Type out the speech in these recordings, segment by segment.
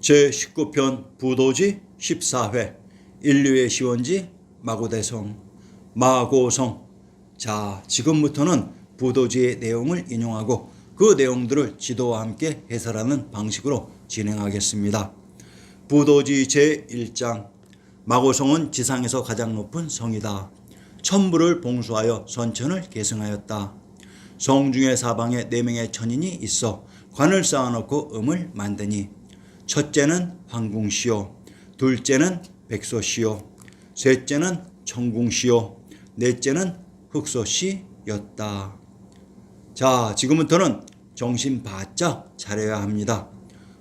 제19편 부도지 14회 인류의 시원지 마고대성 마고성. 자, 지금부터는 부도지의 내용을 인용하고 그 내용들을 지도와 함께 해설하는 방식으로 진행하겠습니다. 부도지 제1장. 마고성은 지상에서 가장 높은 성이다. 천부를 봉수하여 선천을 계승하였다. 성 중에 사방에 4명의 천인이 있어 관을 쌓아놓고 음을 만드니 첫째는 황궁시요, 둘째는 백소시요, 셋째는 청궁시요, 넷째는 흑소시였다. 자, 지금부터는 정신 바짝 차려야 합니다.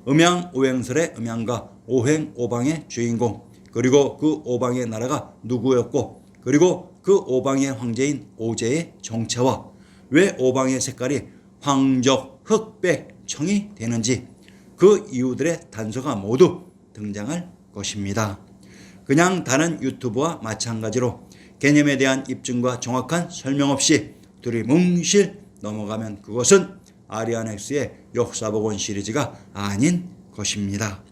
음양 오행설의 음양과 오행 오방의 주인공, 그리고 그 오방의 나라가 누구였고, 그리고 그 오방의 황제인 오제의 정체와 왜 오방의 색깔이 황적, 흑백, 청이 되는지 그 이유들의 단서가 모두 등장할 것입니다. 그냥 다른 유튜브와 마찬가지로 개념에 대한 입증과 정확한 설명 없이 두리뭉실 넘어가면 그것은 아리아넥스의 역사복원 시리즈가 아닌 것입니다.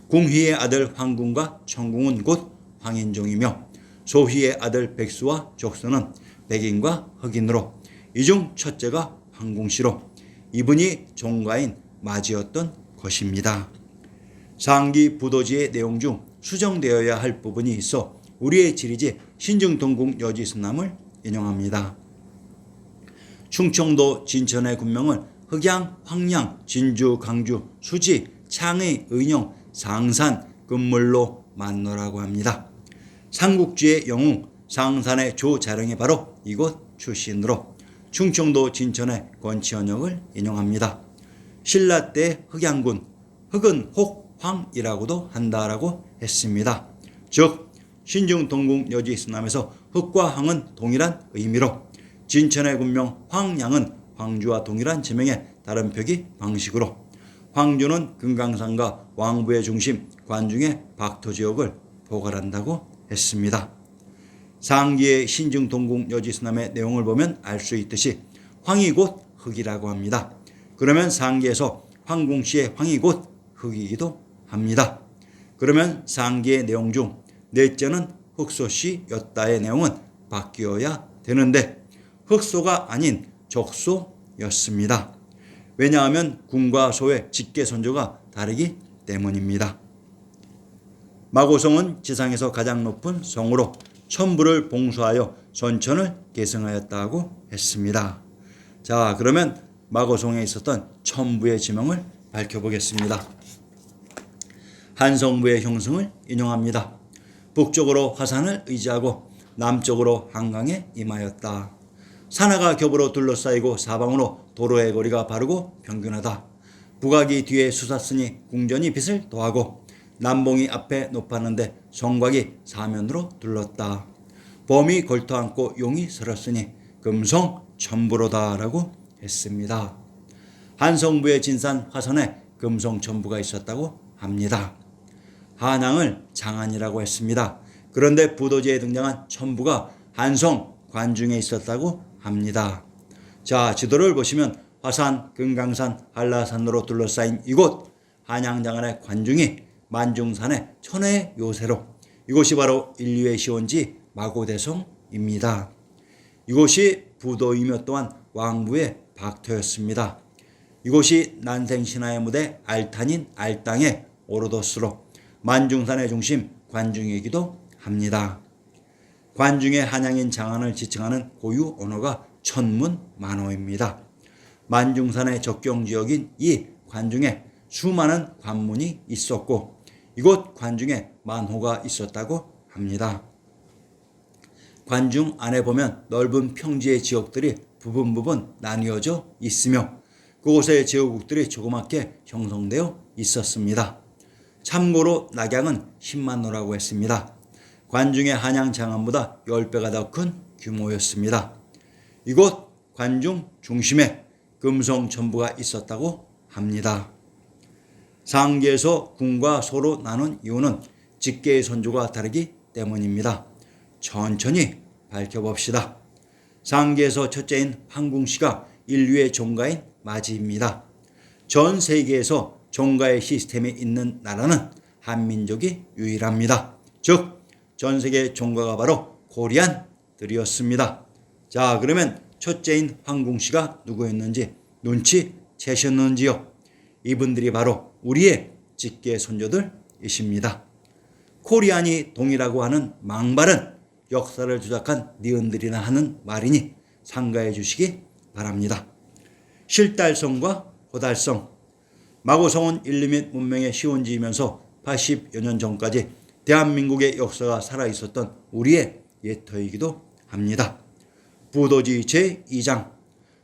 궁희의 아들 황궁과 청궁은 곧 황인종이며 소희의 아들 백수와 족수는 백인과 흑인으로 이 중 첫째가 황궁시로 이분이 종가인 맞이었던 것입니다. 상기 부도지의 내용 중 수정되어야 할 부분이 있어 우리의 지리지 신증동궁 여지선남을 인용합니다. 충청도 진천의 군명을 흑양, 황양, 진주, 강주, 수지, 창의, 의령, 상산, 금물로 만노라고 합니다. 삼국지의 영웅 상산의 조자령이 바로 이곳 출신으로 충청도 진천의 권치현역을 인용합니다. 신라 때 흑양군, 흑은 혹황이라고도 한다라고 했습니다. 즉 신증동궁 여지선남에서 흑과 황은 동일한 의미로 진천의 군명 황양은 황주와 동일한 지명의 다른 표기 방식으로 황주는 금강산과 왕부의 중심 관중의 박토지역을 포괄한다고 했습니다. 상기의 신증동궁 여지선남의 내용을 보면 알 수 있듯이 황이 곧 흑이라고 합니다. 그러면 상기에서 황궁시의 황이 곧 흑이기도 합니다. 그러면 상기의 내용 중 넷째는 흑소시였다의 내용은 바뀌어야 되는데 흑소가 아닌 적소였습니다. 왜냐하면 궁과 소의 직계선조가 다르기 때문입니다. 마고성은 지상에서 가장 높은 성으로 천부를 봉수하여 선천을 계승하였다고 했습니다. 자, 그러면 마고성에 있었던 천부의 지명을 밝혀보겠습니다. 한성부의 형성을 인용합니다. 북쪽으로 화산을 의지하고 남쪽으로 한강에 임하였다. 산하가 겹으로 둘러싸이고 사방으로 도로의 거리가 바르고 평균하다. 북악이 뒤에 솟았으니 궁전이 빛을 더하고 남봉이 앞에 높았는데 성곽이 사면으로 둘렀다. 범이 걸터앉고 용이 설었으니 금성 천부로다라고 했습니다. 한성부의 진산 화선에 금성 천부가 있었다고 합니다. 한양을 장안이라고 했습니다. 그런데 부도지에 등장한 천부가 한성 관중에 있었다고 합니다. 자, 지도를 보시면 화산, 금강산, 한라산으로 둘러싸인 이곳 한양장안의 관중이 만중산의 천혜의 요새로 이곳이 바로 인류의 시원지 마고대성입니다. 이곳이 부도이며 또한 왕부의 박토였습니다. 이곳이 난생신화의 무대 알탄인 알땅의 오로도스로 만중산의 중심 관중이기도 합니다. 관중의 한양인 장안을 지칭하는 고유 언어가 천문만어입니다. 만중산의 적경지역인 이 관중에 수많은 관문이 있었고 이곳 관중에 만호가 있었다고 합니다. 관중 안에 보면 넓은 평지의 지역들이 부분 나뉘어져 있으며 그곳의 제후국들이 조그맣게 형성되어 있었습니다. 참고로 낙양은 10만호라고 했습니다. 관중의 한양 장안보다 10배가 더 큰 규모였습니다. 이곳 관중 중심에 금성 천부가 있었다고 합니다. 상기에서 궁과 소로 나눈 이유는 직계의 선조가 다르기 때문입니다. 천천히 밝혀봅시다. 상기에서 첫째인 황궁시가 인류의 종가인 맞이입니다. 전 세계에서 종가의 시스템이 있는 나라는 한민족이 유일합니다. 즉 전 세계 종가가 바로 코리안들이었습니다. 자, 그러면 첫째인 황궁씨가 누구였는지 눈치채셨는지요? 이분들이 바로 우리의 직계 손조들이십니다. 코리안이 동이라고 하는 망발은 역사를 조작한 니은들이나 하는 말이니 삼가해 주시기 바랍니다. 실달성과 호달성. 마고성은 인류 및 문명의 시원지이면서 80여 년 전까지 대한민국의 역사가 살아있었던 우리의 예터이기도 합니다. 부도지 제2장.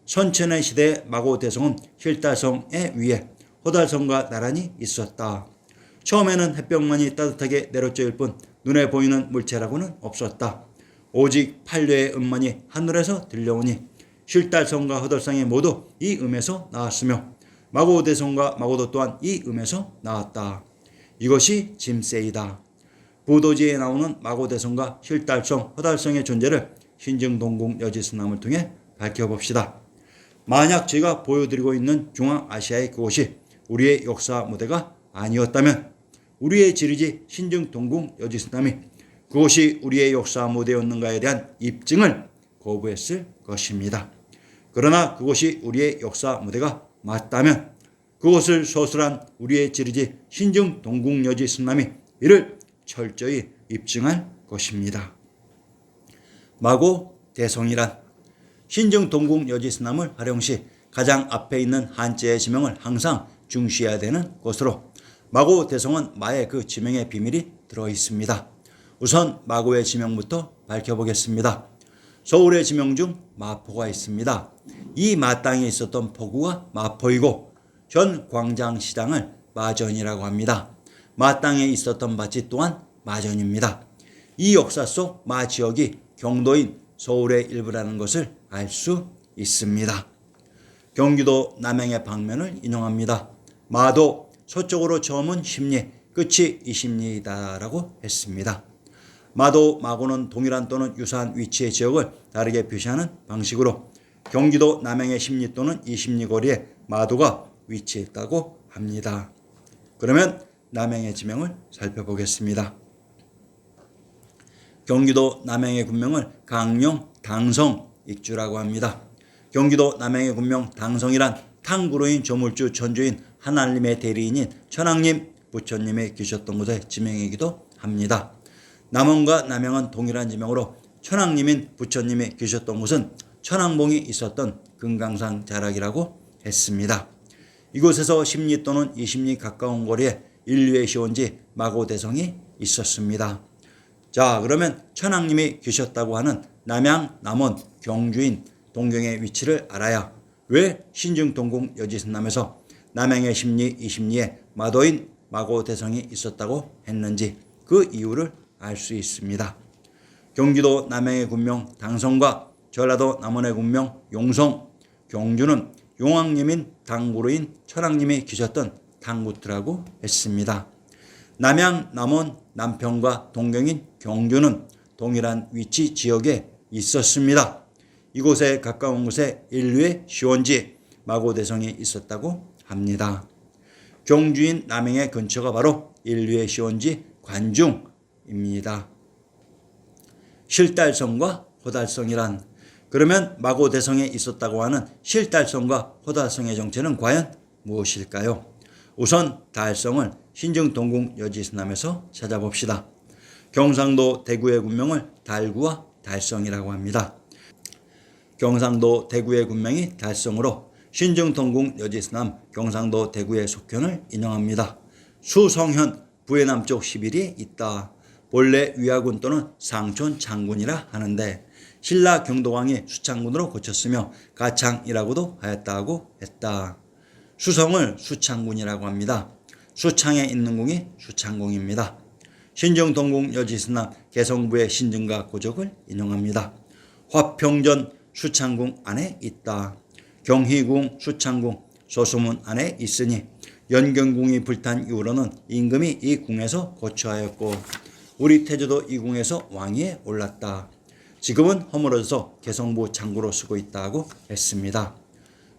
선천의 시대 마고대성은 실달성의 위에 호달성과 나란히 있었다. 처음에는 햇볕만이 따뜻하게 내려쬐을 뿐 눈에 보이는 물체라고는 없었다. 오직 판례의 음만이 하늘에서 들려오니 실달성과 호달성이 모두 이 음에서 나왔으며 마고대성과 마고도 또한 이 음에서 나왔다. 이것이 짐세이다. 부도지에 나오는 마고대성과 실달성, 호달성의 존재를 신증동궁 여지스남을 통해 밝혀봅시다. 만약 제가 보여드리고 있는 중앙아시아의 그곳이 우리의 역사 무대가 아니었다면 우리의 지리지 신증동궁 여지스남이 그곳이 우리의 역사 무대였는가에 대한 입증을 거부했을 것입니다. 그러나 그곳이 우리의 역사 무대가 맞다면 그것을 서술한 우리의 지리지 신증동궁 여지스남이 이를 철저히 입증할 것입니다. 마고대성이란 신증동궁 여지스남을 활용 시 가장 앞에 있는 한자의 지명을 항상 중시해야 되는 것으로 마고대성은 마의 그 지명의 비밀이 들어있습니다. 우선 마고의 지명부터 밝혀보겠습니다. 서울의 지명 중 마포가 있습니다. 이 마땅에 있었던 포구가 마포이고 현 광장시장을 마전이라고 합니다. 마땅에 있었던 밭이 또한 마전입니다. 이 역사 속 마지역이 경도인 서울의 일부라는 것을 알 수 있습니다. 경기도 남양의 방면을 인용합니다. 마도 서쪽으로 처음은 십리, 끝이 이십리이다라고 했습니다. 마도, 마고는 동일한 또는 유사한 위치의 지역을 다르게 표시하는 방식으로 경기도 남양의 십리 또는 이십리 거리에 마도가 위치했다고 합니다. 그러면 남양의 지명을 살펴보겠습니다. 경기도 남양의 군명을 강령, 당성, 익주라고 합니다. 경기도 남양의 군명 당성이란 탕구로인 조물주 천주인 하나님의 대리인인 천왕님, 부처님이 계셨던 곳의 지명이기도 합니다. 남원과 남양은 동일한 지명으로 천왕님인 부처님이 계셨던 곳은 천왕봉이 있었던 금강산 자락이라고 했습니다. 이곳에서 10리 또는 20리 가까운 거리에 인류의 시원지 마고대성이 있었습니다. 자, 그러면 천왕님이 계셨다고 하는 남양, 남원, 경주인, 동경의 위치를 알아야 왜 신증동궁 여지스남에서 남양의 10리, 20리에 마도인 마고대성이 있었다고 했는지 그 이유를 알 수 있습니다. 경기도 남양의 군명 당성과 전라도 남원의 군명 용성, 경주는 용왕님인 당구로인 천왕님이 계셨던 당구트라고 했습니다. 남양, 남원, 남평과 동경인 경주는 동일한 위치 지역에 있었습니다. 이곳에 가까운 곳에 인류의 시원지 마고대성이 있었다고 합니다. 경주인 남양의 근처가 바로 인류의 시원지 관중입니다. 실달성과 호달성이란 그러면 마고대성에 있었다고 하는 실달성과 호달성의 정체는 과연 무엇일까요? 우선 달성을 신증동궁 여지스남에서 찾아봅시다. 경상도 대구의 군명을 달구와 달성이라고 합니다. 경상도 대구의 군명이 달성으로 신증동궁 여지스남 경상도 대구의 속현을 인용합니다. 수성현 부해 남쪽 11리에 있다. 본래 위화군 또는 상촌 장군이라 하는데 신라 경도왕이 수창군으로 고쳤으며 가창이라고도 하였다고 했다. 수성을 수창군이라고 합니다. 수창에 있는 궁이 수창궁입니다. 신증동궁 여지스남 개성부의 신증가 고적을 인용합니다. 화평전 수창궁 안에 있다. 경희궁 수창궁 소수문 안에 있으니 연경궁이 불탄 이후로는 임금이 이 궁에서 거처하였고 우리 태조도 이 궁에서 왕위에 올랐다. 지금은 허물어져서 개성부 창구로 쓰고 있다고 했습니다.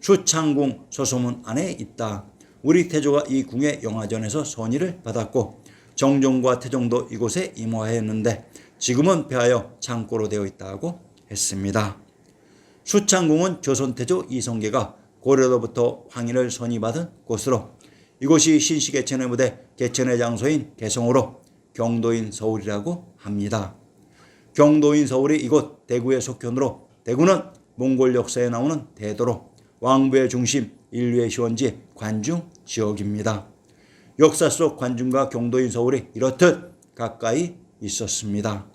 수창궁 소소문 안에 있다. 우리 태조가 이 궁의 영화전에서 선의를 받았고 정종과 태종도 이곳에 임화했는데 지금은 폐하여 창고로 되어 있다고 했습니다. 수창궁은 조선태조 이성계가 고려로부터 황인을 선의받은 곳으로 이곳이 신시개천의 무대 개천의 장소인 개성으로 경도인 서울이라고 합니다. 경도인 서울이 이곳 대구의 속현으로 대구는 몽골 역사에 나오는 대도로 왕부의 중심 인류의 시원지 관중 지역입니다. 역사 속 관중과 경도인 서울이 이렇듯 가까이 있었습니다.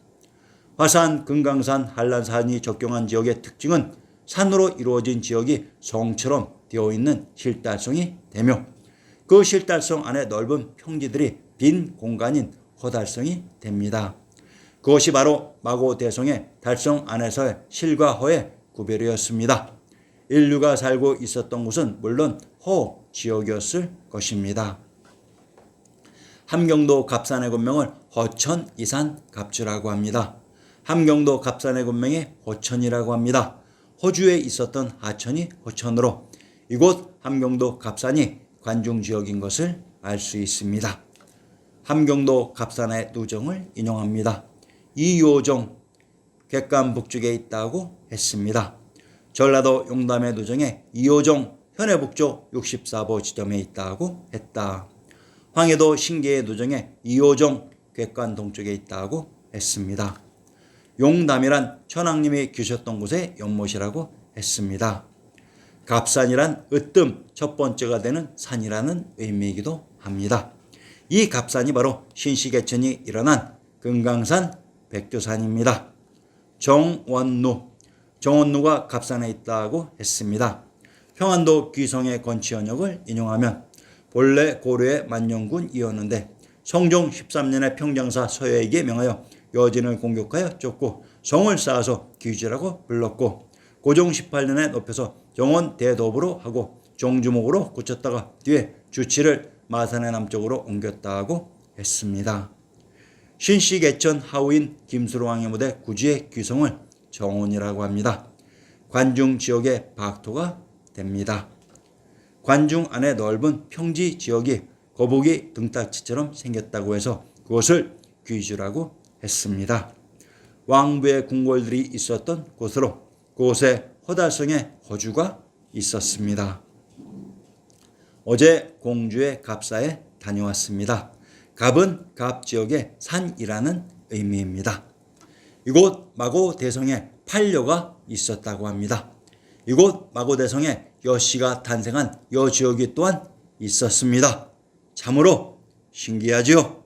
화산, 금강산, 한란산이 적경한 지역의 특징은 산으로 이루어진 지역이 성처럼 되어 있는 실달성이 되며 그 실달성 안에 넓은 평지들이 빈 공간인 허달성이 됩니다. 그것이 바로 마고대성의 달성 안에서의 실과 허의 구별이었습니다. 인류가 살고 있었던 곳은 물론 허 지역이었을 것입니다. 함경도 갑산의 군명을 허천, 이산, 갑주라고 합니다. 함경도 갑산의 군명이 허천이라고 합니다. 호주에 있었던 하천이 허천으로 이곳 함경도 갑산이 관중지역인 것을 알 수 있습니다. 함경도 갑산의 누정을 인용합니다. 이요정 객관 북쪽에 있다고 했습니다. 전라도 용담의 누정에 이요정 현해북쪽 64보 지점에 있다고 했다. 황해도 신계의 누정에 이요정 객관 동쪽에 있다고 했습니다. 용담이란 천황님이 계셨던 곳의 연못이라고 했습니다. 갑산이란 으뜸 첫 번째가 되는 산이라는 의미이기도 합니다. 이 갑산이 바로 신시개천이 일어난 금강산 백두산입니다. 정원루가 갑산에 있다고 했습니다. 평안도 귀성의 건치현역을 인용하면 본래 고려의 만영군이었는데 성종 13년에 평정사 서여에게 명하여 여진을 공격하여 쫓고 성을 쌓아서 귀주라고 불렀고 고종 18년에 높여서 정원 대도부로 하고 종주목으로 고쳤다가 뒤에 주치를 마산의 남쪽으로 옮겼다고 했습니다. 신시개천 하우인 김수로왕의 무대 구지의 귀성을 정원이라고 합니다. 관중 지역의 박토가 됩니다. 관중 안에 넓은 평지 지역이 거북이 등딱지처럼 생겼다고 해서 그것을 귀주라고 했습니다. 왕부의 궁궐들이 있었던 곳으로 그곳에 허달성의 허주가 있었습니다. 어제 공주의 갑사에 다녀왔습니다. 갑은 갑 지역의 산이라는 의미입니다. 이곳 마고대성에 판려가 있었다고 합니다. 이곳 마고대성에 여씨가 탄생한 여지역이 또한 있었습니다. 참으로 신기하지요.